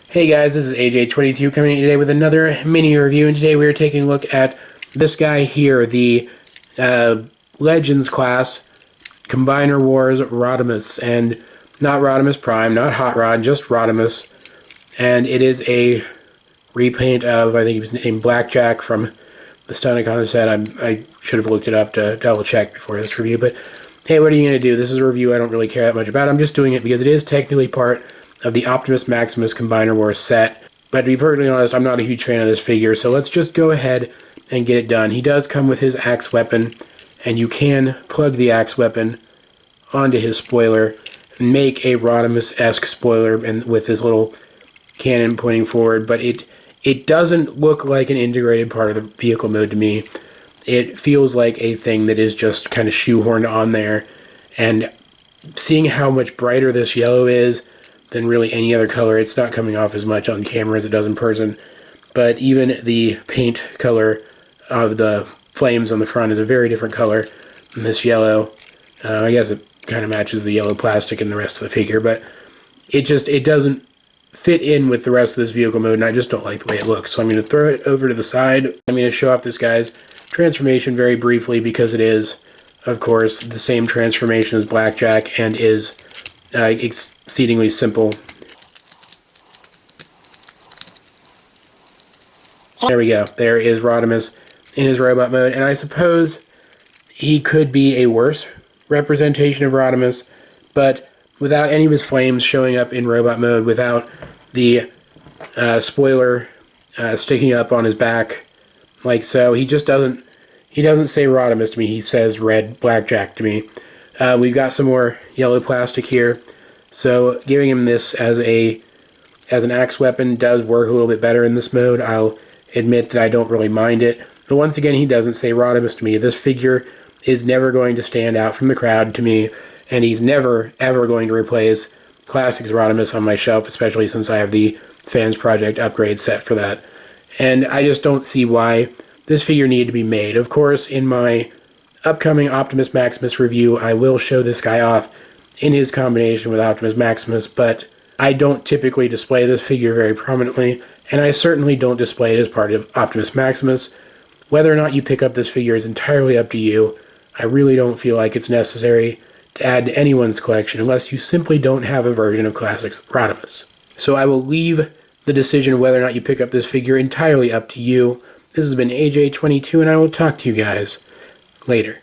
Hey guys, this is AJ22 coming in today with another mini review, and today we are taking a look at this guy here, the Legends class Combiner Wars Rodimus, and not Rodimus Prime, not Hot Rod, just Rodimus, and it is a repaint of, I think he was named Blackjack from the Stunnicon set. I should have looked it up to double check before this review, but hey, what are you going to do? This is a review I don't really care that much about. I'm just doing it because it is technically part of the Optimus Maximus Combiner Wars set. But to be perfectly honest, I'm not a huge fan of this figure, so let's just go ahead and get it done. He does come with his axe weapon, and you can plug the axe weapon onto his spoiler and make a Rodimus-esque spoiler and with his little cannon pointing forward, but it doesn't look like an integrated part of the vehicle mode to me. It feels like a thing that is just kind of shoehorned on there, and seeing how much brighter this yellow is than really any other color, it's not coming off as much on camera as it does in person, but even the paint color of the flames on the front is a very different color than this yellow. I guess it kind of matches the yellow plastic in the rest of the figure, but it doesn't fit in with the rest of this vehicle mode, and I just don't like the way it looks. So I'm going to throw it over to the side. I'm going to show off this guy's transformation very briefly because it is, of course, the same transformation as Blackjack and is exceedingly simple. There we go. There is Rodimus in his robot mode, and I suppose he could be a worse representation of Rodimus, but without any of his flames showing up in robot mode, without the spoiler sticking up on his back like so, he doesn't say Rodimus to me, he says Red Blackjack to me. We've got some more yellow plastic here, so giving him this as an axe weapon does work a little bit better in this mode. I'll admit that I don't really mind it, but once again, he doesn't say Rodimus to me. This figure is never going to stand out from the crowd to me, and he's never ever going to replace Classics Rodimus on my shelf, especially since I have the Fans Project upgrade set for that. And I just don't see why this figure needed to be made. Of course, in my upcoming Optimus Maximus review, I will show this guy off in his combination with Optimus Maximus, but I don't typically display this figure very prominently, and I certainly don't display it as part of Optimus Maximus. Whether or not you pick up this figure is entirely up to you. I really don't feel like it's necessary to add to anyone's collection unless you simply don't have a version of Classics Rodimus. So I will leave the decision of whether or not you pick up this figure entirely up to you. This has been AJ22, and I will talk to you guys later.